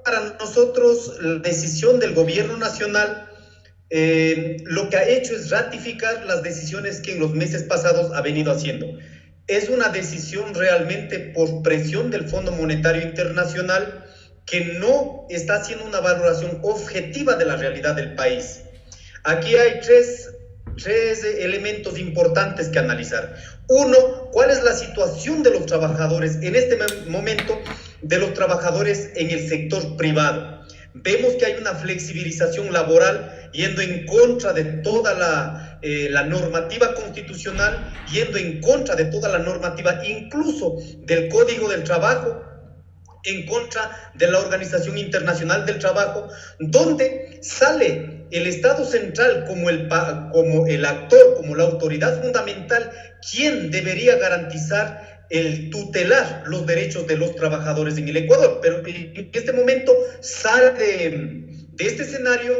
para nosotros la decisión del gobierno nacional lo que ha hecho es ratificar las decisiones que en los meses pasados ha venido haciendo. Es una decisión realmente por presión del Fondo Monetario Internacional que no está haciendo una valoración objetiva de la realidad del país. Aquí hay tres elementos importantes que analizar. Uno, ¿cuál es la situación de los trabajadores en este momento, de los trabajadores en el sector privado? Vemos que hay una flexibilización laboral yendo en contra de toda la normativa constitucional, yendo en contra de toda la normativa, incluso del Código del Trabajo, en contra de la Organización Internacional del Trabajo, donde sale el Estado central como el actor, como la autoridad fundamental, quien debería garantizar el tutelar los derechos de los trabajadores en el Ecuador. Pero en este momento sale de este escenario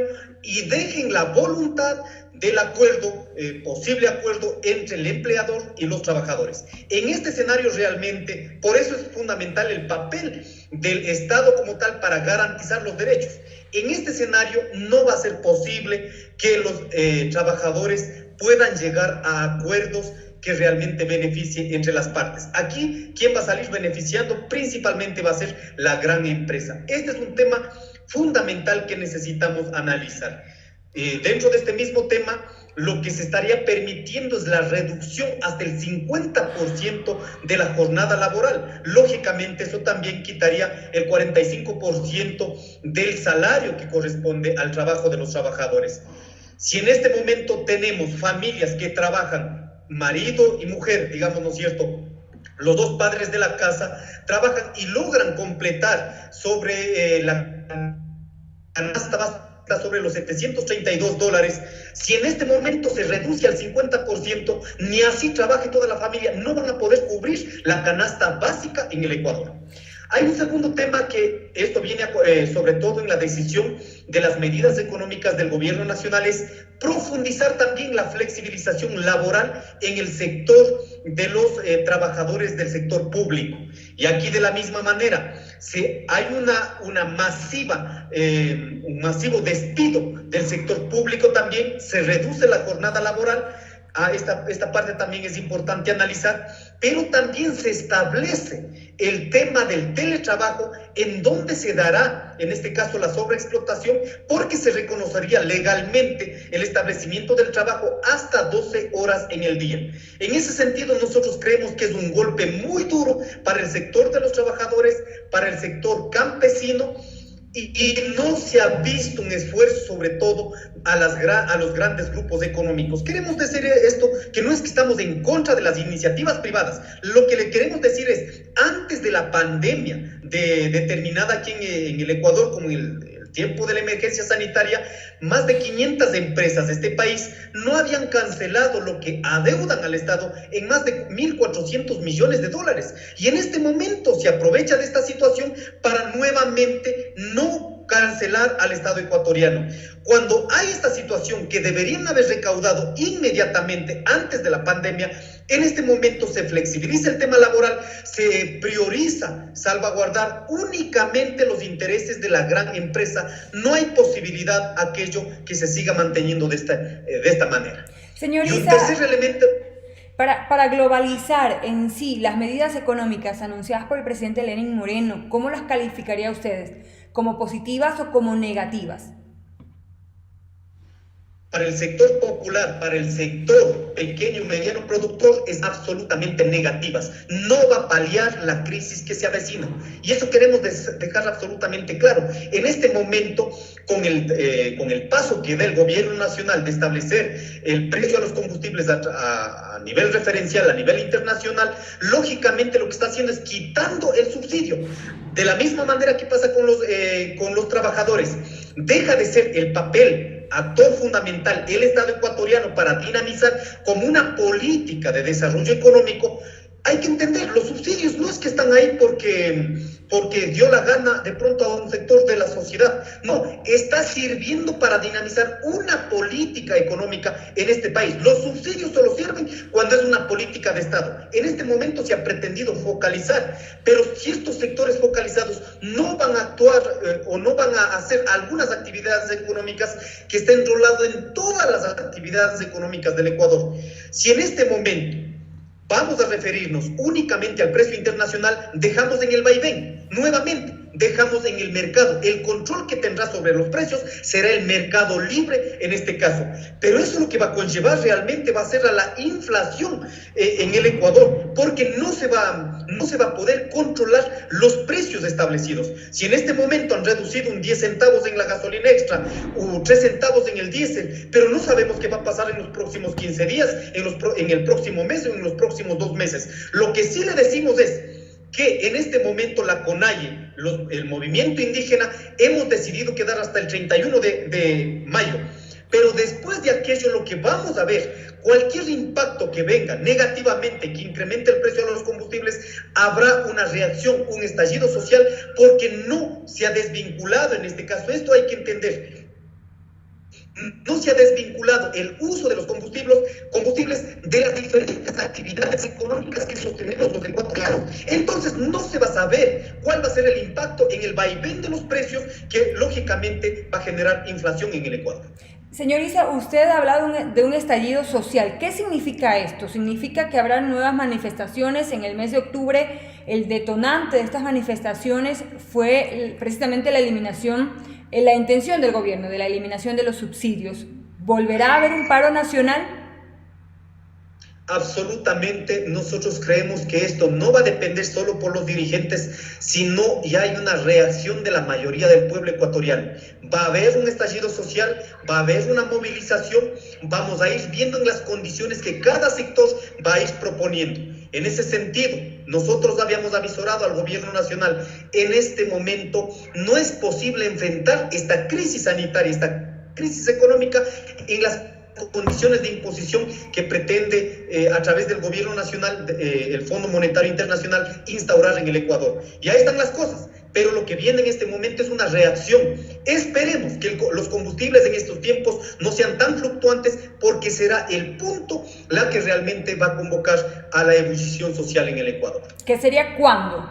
y dejen la voluntad del acuerdo, posible acuerdo entre el empleador y los trabajadores. En este escenario realmente, por eso es fundamental el papel del Estado como tal para garantizar los derechos. En este escenario no va a ser posible que los trabajadores puedan llegar a acuerdos que realmente beneficien entre las partes. Aquí, quien va a salir beneficiando principalmente va a ser la gran empresa. Este es un tema fundamental que necesitamos analizar. Dentro de este mismo tema, lo que se estaría permitiendo es la reducción hasta el 50% de la jornada laboral. Lógicamente, eso también quitaría el 45% del salario que corresponde al trabajo de los trabajadores. Si en este momento tenemos familias que trabajan, marido y mujer, digamos, ¿no es cierto?, los dos padres de la casa trabajan y logran completar sobre la canasta básica sobre los $732, si en este momento se reduce al 50%, ni así trabaje toda la familia, no van a poder cubrir la canasta básica en el Ecuador. Hay un segundo tema que esto viene sobre todo en la decisión de las medidas económicas del gobierno nacional, es profundizar también la flexibilización laboral en el sector de los trabajadores del sector público. Y aquí de la misma manera, hay un masivo despido del sector público también, se reduce la jornada laboral. Esta parte también es importante analizar, pero también se establece el tema del teletrabajo, en donde se dará, en este caso, la sobreexplotación, porque se reconocería legalmente el establecimiento del trabajo hasta 12 horas en el día. En ese sentido, nosotros creemos que es un golpe muy duro para el sector de los trabajadores, para el sector campesino, y no se ha visto un esfuerzo, sobre todo a los grandes grupos económicos. Queremos decir esto, que no es que estamos en contra de las iniciativas privadas. Lo que le queremos decir es, antes de la pandemia determinada aquí en el Ecuador, como el tiempo de la emergencia sanitaria, más de 500 empresas de este país no habían cancelado lo que adeudan al Estado en más de 1.400 millones de dólares. Y en este momento se aprovecha de esta situación para nuevamente no cancelar al Estado ecuatoriano. Cuando hay esta situación que deberían haber recaudado inmediatamente antes de la pandemia, en este momento se flexibiliza el tema laboral, se prioriza salvaguardar únicamente los intereses de la gran empresa. No hay posibilidad aquello que se siga manteniendo de esta manera. Señor Y un Issa, tercer elemento... para globalizar en sí las medidas económicas anunciadas por el presidente Lenín Moreno, ¿cómo las calificaría ustedes? ¿Como positivas o como negativas? Para el sector popular, para el sector pequeño y mediano productor, es absolutamente negativas. No va a paliar la crisis que se avecina. Y eso queremos dejar absolutamente claro. En este momento, con el paso que da el gobierno nacional de establecer el precio a los combustibles a nivel referencial, a nivel internacional, lógicamente lo que está haciendo es quitando el subsidio. De la misma manera que pasa con los trabajadores. Deja de ser el papel actor fundamental el Estado ecuatoriano para dinamizar como una política de desarrollo económico. Hay que entender, los subsidios no es que están ahí porque dio la gana de pronto a un sector de la sociedad sociedad. No, está sirviendo para dinamizar una política económica en este país. Los subsidios solo sirven cuando es una política de Estado. En este momento se ha pretendido focalizar, pero si estos sectores focalizados no van a actuar o no van a hacer algunas actividades económicas que estén enroladas en todas las actividades económicas del Ecuador. Si en este momento vamos a referirnos únicamente al precio internacional, dejamos en el vaivén, nuevamente, dejamos en el mercado. El control que tendrá sobre los precios será el mercado libre en este caso. Pero eso lo que va a conllevar realmente va a ser a la inflación en el Ecuador, porque no se va a poder controlar los precios establecidos. Si en este momento han reducido un 10 centavos en la gasolina extra o 3 centavos en el diésel, pero no sabemos qué va a pasar en los próximos 15 días, en el próximo mes o en los próximos 2 meses. Lo que sí le decimos es que en este momento la CONAIE, el movimiento indígena, hemos decidido quedar hasta el 31 de mayo. Pero después de aquello, lo que vamos a ver, cualquier impacto que venga negativamente, que incremente el precio de los combustibles, habrá una reacción, un estallido social, porque no se ha desvinculado en este caso. Esto hay que entender. No se ha desvinculado el uso de los combustibles de las diferentes actividades económicas que sostenemos los ecuatorianos. Entonces no se va a saber cuál va a ser el impacto en el vaivén de los precios que lógicamente va a generar inflación en el Ecuador. Señor Issa, usted ha hablado de un estallido social. ¿Qué significa esto? ¿Significa que habrá nuevas manifestaciones en el mes de octubre? El detonante de estas manifestaciones fue precisamente la intención del gobierno de la eliminación de los subsidios. ¿Volverá a haber un paro nacional? Absolutamente, nosotros creemos que esto no va a depender solo por los dirigentes, sino ya hay una reacción de la mayoría del pueblo ecuatoriano. Va a haber un estallido social, va a haber una movilización, vamos a ir viendo en las condiciones que cada sector va a ir proponiendo. En ese sentido, nosotros habíamos avisorado al gobierno nacional, en este momento no es posible enfrentar esta crisis sanitaria, esta crisis económica en las condiciones de imposición que pretende a través del gobierno nacional, el Fondo Monetario Internacional, instaurar en el Ecuador. Y ahí están las cosas, pero lo que viene en este momento es una reacción. Esperemos que los combustibles en estos tiempos no sean tan fluctuantes, porque será el punto la que realmente va a convocar a la ebullición social en el Ecuador. ¿Qué sería cuándo?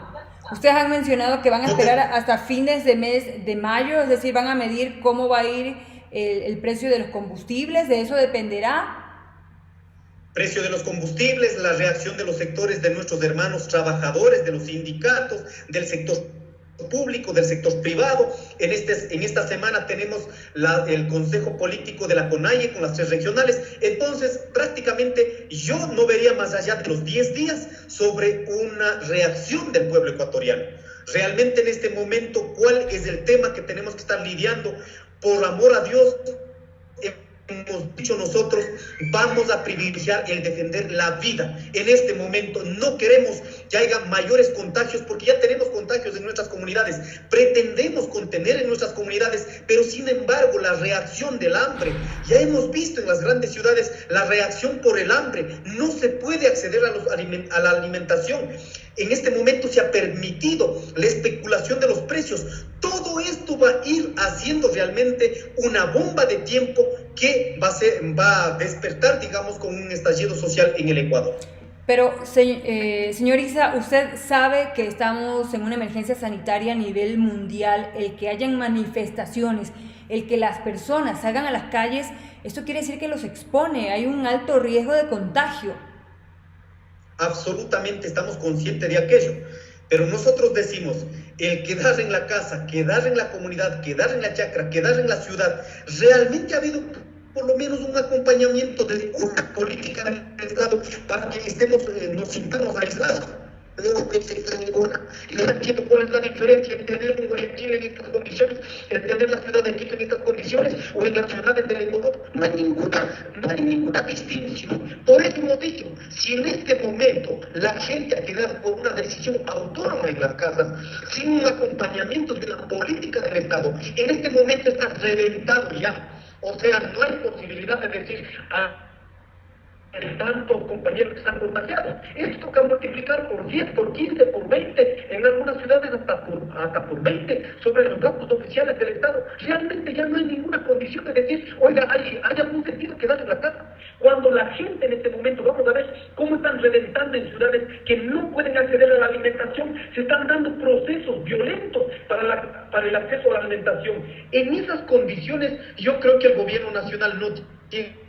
Ustedes han mencionado que van a esperar hasta fines de mes de mayo, es decir, van a medir cómo va a ir el precio de los combustibles. ¿De eso dependerá? Precio de los combustibles, la reacción de los sectores de nuestros hermanos trabajadores, de los sindicatos, del sector público, del sector privado. En esta semana tenemos el Consejo Político de la CONAIE con las 3 regionales. Entonces, prácticamente yo no vería más allá de los 10 días sobre una reacción del pueblo ecuatoriano. Realmente en este momento, ¿cuál es el tema que tenemos que estar lidiando? Por amor a Dios, hemos dicho nosotros, vamos a privilegiar el defender la vida. En este momento no queremos que haya mayores contagios, porque ya tenemos contagios en nuestras comunidades. Pretendemos contener en nuestras comunidades, pero sin embargo la reacción del hambre, ya hemos visto en las grandes ciudades la reacción por el hambre. No se puede acceder a la alimentación. En este momento se ha permitido la especulación de los precios. Todo esto va a ir haciendo realmente una bomba de tiempo que va a despertar, digamos, con un estallido social en el Ecuador. Pero, señor Issa, usted sabe que estamos en una emergencia sanitaria a nivel mundial. El que hayan manifestaciones, el que las personas salgan a las calles, esto quiere decir que los expone, hay un alto riesgo de contagio. Absolutamente estamos conscientes de aquello, pero nosotros decimos, el quedar en la casa, quedar en la comunidad, quedar en la chacra, quedar en la ciudad, realmente ha habido por lo menos un acompañamiento de una política del Estado para que nos sintamos aislados. No existe ninguna. Y no entiendo cuál es la diferencia entre tener un Guayaquil en estas condiciones, el tener la ciudad de Quito en estas condiciones o en las ciudades del Ecuador. No hay ninguna distinción. Por eso hemos dicho, si en este momento la gente ha quedado por una decisión autónoma en las casas, sin un acompañamiento de la política del Estado, en este momento está reventado ya. O sea, no hay posibilidad de decir tantos compañeros que están contagiados. Esto toca multiplicar por 10, por 15, por 20, en algunas ciudades hasta por 20 sobre los datos oficiales del Estado. Realmente ya no hay ninguna condición de decir, oiga, hay algún sentido quedar en la casa. Cuando la gente en este momento, vamos a ver cómo están reventando en ciudades que no pueden acceder a la alimentación, se están dando procesos violentos para el acceso a la alimentación. En esas condiciones, yo creo que el gobierno nacional no tiene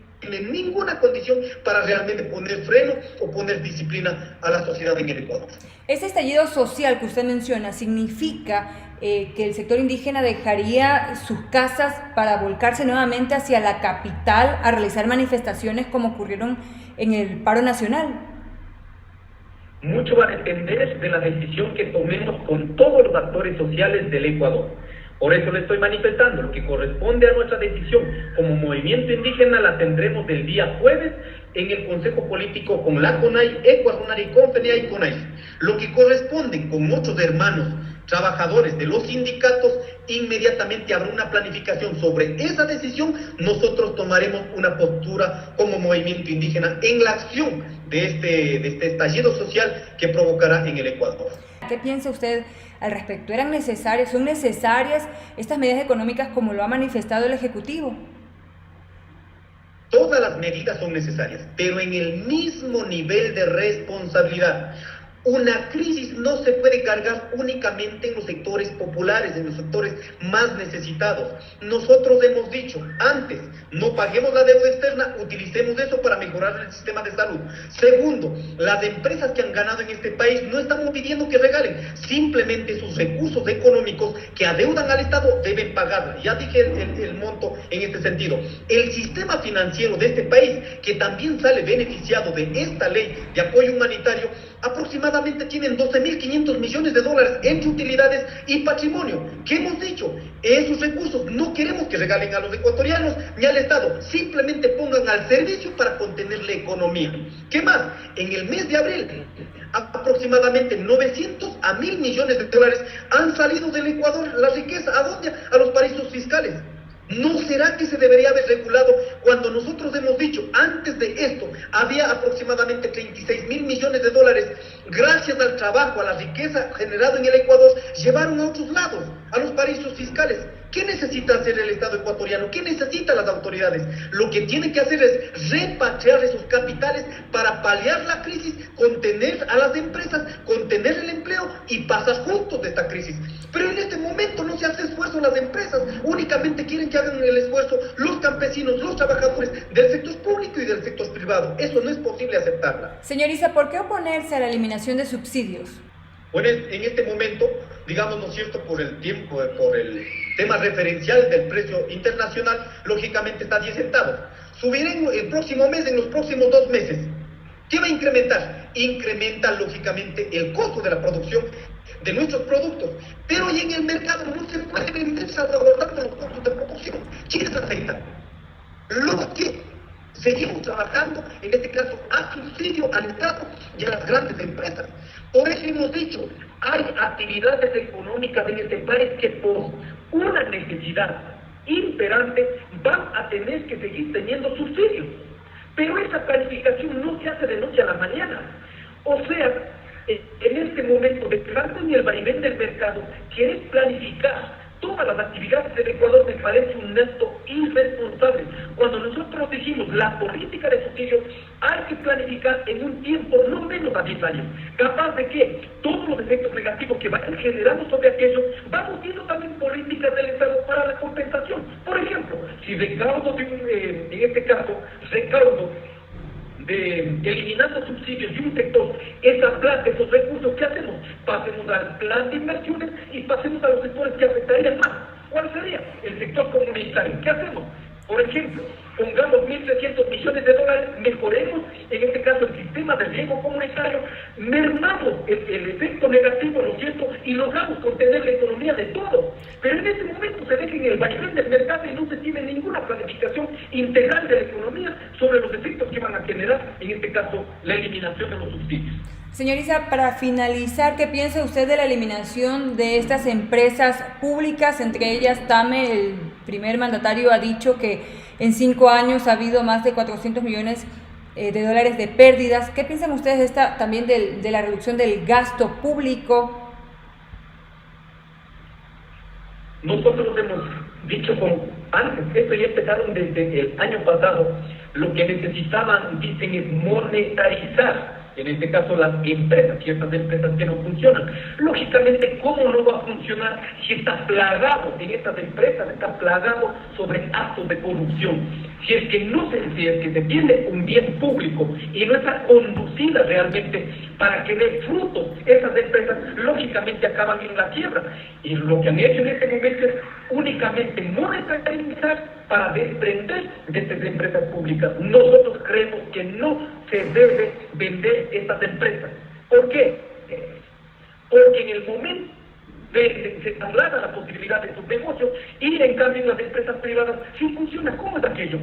ninguna condición para realmente poner freno o poner disciplina a la sociedad en el Ecuador. Ese estallido social que usted menciona significa que el sector indígena dejaría sus casas para volcarse nuevamente hacia la capital a realizar manifestaciones como ocurrieron en el paro nacional. Mucho va a depender de la decisión que tomemos con todos los actores sociales del Ecuador. Por eso le estoy manifestando, lo que corresponde a nuestra decisión como movimiento indígena la tendremos del día jueves en el Consejo Político con la CONAI, Ecuasunari, Confenea y CONAI. Lo que corresponde con otros hermanos trabajadores de los sindicatos, inmediatamente habrá una planificación sobre esa decisión. Nosotros tomaremos una postura como movimiento indígena en la acción de este estallido social que provocará en el Ecuador. ¿Qué piensa usted al respecto? ¿Son necesarias estas medidas económicas como lo ha manifestado el Ejecutivo? Todas las medidas son necesarias, pero en el mismo nivel de responsabilidad. Una crisis no se puede cargar únicamente en los sectores populares, en los sectores más necesitados. Nosotros hemos dicho antes, no paguemos la deuda externa, utilicemos eso para mejorar el sistema de salud. Segundo, las empresas que han ganado en este país no estamos pidiendo que regalen, simplemente sus recursos económicos que adeudan al Estado deben pagarla. Ya dije el monto en este sentido. El sistema financiero de este país, que también sale beneficiado de esta ley de apoyo humanitario, aproximadamente tienen 12.500 millones de dólares entre utilidades y patrimonio. ¿Qué hemos dicho? Esos recursos no queremos que regalen a los ecuatorianos ni al Estado, simplemente pongan al servicio para contener la economía. ¿Qué más? En el mes de abril, aproximadamente 900 a 1.000 millones de dólares han salido del Ecuador. La riqueza, ¿a dónde? A los paraísos fiscales. ¿No será que se debería haber regulado cuando nosotros hemos dicho, antes de esto, había aproximadamente 36.000 millones de dólares, gracias al trabajo, a la riqueza generada en el Ecuador, llevaron a otros lados, a los paraísos fiscales? ¿Qué necesita hacer el Estado ecuatoriano? ¿Qué necesitan las autoridades? Lo que tiene que hacer es repatriar esos capitales para paliar la crisis, contener a las empresas, contener el empleo y pasar juntos de esta crisis. Pero en este momento no se hace esfuerzo las empresas, únicamente quieren que hagan el esfuerzo los campesinos, los trabajadores del sector público y del sector privado. Eso no es posible aceptarla. Señor Issa, ¿por qué oponerse a la eliminación de subsidios? Bueno, en este momento, digamos, ¿no es cierto?, por el tiempo, por el tema referencial del precio internacional, lógicamente está a 10 centavos. Subirá el próximo mes, en los próximos 2 meses. ¿Qué va a incrementar? Incrementa, lógicamente, el costo de la producción de nuestros productos. Pero hoy en el mercado no se puede vender salvaguardando los costos de producción. ¿Quiénes aceitan? Los que seguimos trabajando, en este caso, a subsidio al Estado y a las grandes empresas. Por eso hemos dicho, hay actividades económicas en este país que por una necesidad imperante van a tener que seguir teniendo subsidios. Pero esa planificación no se hace de noche a la mañana. O sea, en este momento, declarando en el vaivén del mercado, quieres planificar todas las actividades del Ecuador, me parece un acto irresponsable. Cuando nosotros dijimos la política de subsidios hay que planificar en un tiempo no menos a 10 años, capaz de que todos los efectos negativos que vayan generando sobre aquello, vamos viendo también políticas del Estado para la compensación. Por ejemplo, si recaudo, en este caso, recaudo eliminando subsidios de un sector, esa plata, esos recursos, ¿qué hacemos? Pasemos al plan de inversiones y pasemos a los sectores que afectarían más. ¿Cuál sería? El sector comunitario. ¿Qué hacemos? Por ejemplo, pongamos 1.300 millones de dólares, mejoremos, en este caso, el sistema de riego comunitario, mermamos el efecto negativo, ¿no es cierto?, y logramos contener la economía de todos. Pero en este momento se deja en el vaivén del mercado y no se tiene ninguna planificación integral de la economía sobre los efectos que van a generar, en este caso, la eliminación de los subsidios. Señor Issa, para finalizar, ¿qué piensa usted de la eliminación de estas empresas públicas? Entre ellas, TAME, el primer mandatario, ha dicho que en 5 años ha habido más de 400 millones de dólares de pérdidas. ¿Qué piensan ustedes de esta, también de la reducción del gasto público? Nosotros hemos dicho antes, esto ya empezaron desde el año pasado, lo que necesitaban, dicen, es monetarizar, en este caso las empresas, ciertas empresas que no funcionan. Lógicamente, ¿cómo no va a funcionar si está plagado en estas empresas, está plagado sobre actos de corrupción? Si es que se tiene un bien público y no está conducida realmente para que dé frutos, esas empresas lógicamente acaban en la quiebra. Y lo que han hecho en este momento es únicamente monetarizar para desprender de estas empresas públicas. Nosotros creemos que no se debe vender estas empresas. ¿Por qué? Porque en el momento se traslada la posibilidad de sus negocios y en cambio en las empresas privadas sí funciona. ¿Cómo es aquello?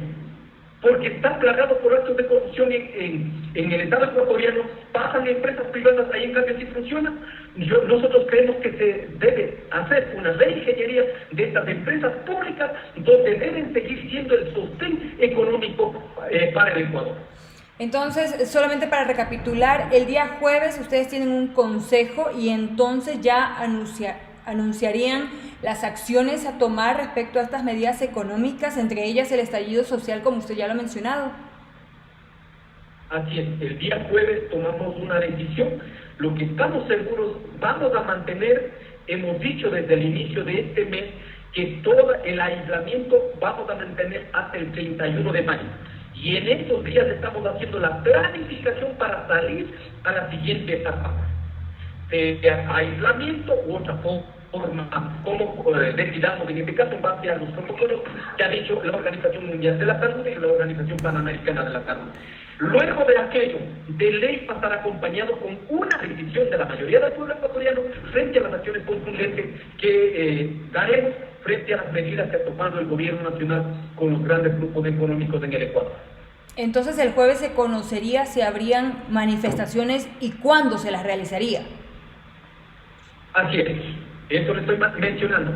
Porque está plagado por actos de corrupción en el Estado ecuatoriano, pasan empresas privadas, ahí en cambio sí funciona. Nosotros creemos que se debe hacer una reingeniería de estas empresas públicas donde deben seguir siendo el sostén económico para el Ecuador. Entonces, solamente para recapitular, el día jueves ustedes tienen un consejo y entonces ya anunciarían las acciones a tomar respecto a estas medidas económicas, entre ellas el estallido social, como usted ya lo ha mencionado. Así es, el día jueves tomamos una decisión. Lo que estamos seguros, vamos a mantener, hemos dicho desde el inicio de este mes, que todo el aislamiento vamos a mantener hasta el 31 de mayo. Y en estos días estamos haciendo la planificación para salir a la siguiente etapa de aislamiento u otra forma, como decidamos en este caso en base a los protocolos que ha dicho la Organización Mundial de la Salud y la Organización Panamericana de la Salud. Luego de aquello, de ley pasará acompañado con una decisión de la mayoría del pueblo ecuatoriano frente a las acciones contundentes que daremos frente a las medidas que ha tomado el gobierno nacional con los grandes grupos económicos en el Ecuador. Entonces el jueves se conocería si habrían manifestaciones y cuándo se las realizaría. Así es, eso le estoy mencionando.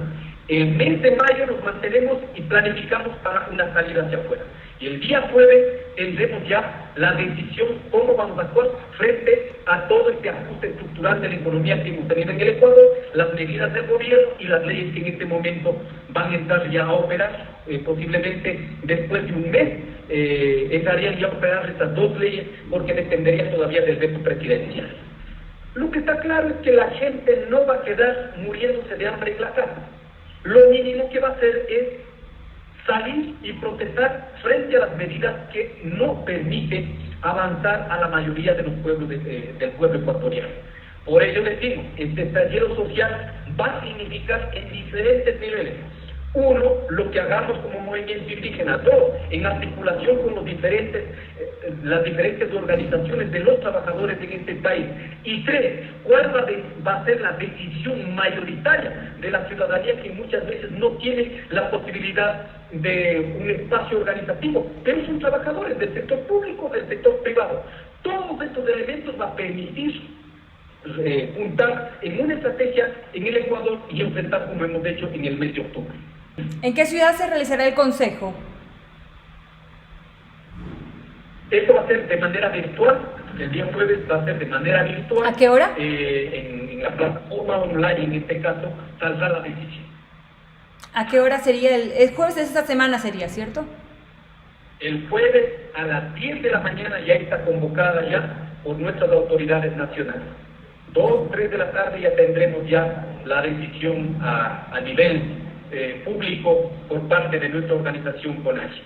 El mes de mayo nos mantenemos y planificamos para una salida hacia afuera. Y el día jueves tendremos ya la decisión cómo vamos a actuar frente a todo este ajuste estructural de la economía que hemos tenido en el Ecuador, las medidas del gobierno y las leyes que en este momento van a entrar ya a operar, posiblemente después de un mes entrarían ya a operar estas dos leyes porque dependerían todavía del veto presidencial. Lo que está claro es que la gente no va a quedar muriéndose de hambre en la casa. Lo mínimo que va a hacer es salir y protestar frente a las medidas que no permiten avanzar a la mayoría de los pueblos del pueblo ecuatoriano. Por ello decimos, este estallido social va a significar en diferentes niveles. Uno, lo que hagamos como movimiento indígena. Dos, en articulación con las diferentes organizaciones de los trabajadores en este país. Y tres, cuál va a ser la decisión mayoritaria de la ciudadanía que muchas veces no tiene la posibilidad de un espacio organizativo, pero son trabajadores del sector público, del sector privado. Todos estos elementos van a permitir juntar en una estrategia en el Ecuador y enfrentar como hemos hecho en el mes de octubre. ¿En qué ciudad se realizará el consejo? Esto va a ser de manera virtual, el día jueves va a ser de manera virtual. ¿A qué hora? En la plataforma online, en este caso, saldrá la decisión. ¿A qué hora sería el jueves de esta semana sería, cierto? El jueves a las 10 de la mañana ya está convocada ya por nuestras autoridades nacionales. 2, 3 de la tarde ya tendremos ya la decisión a nivel público por parte de nuestra organización CONACHI.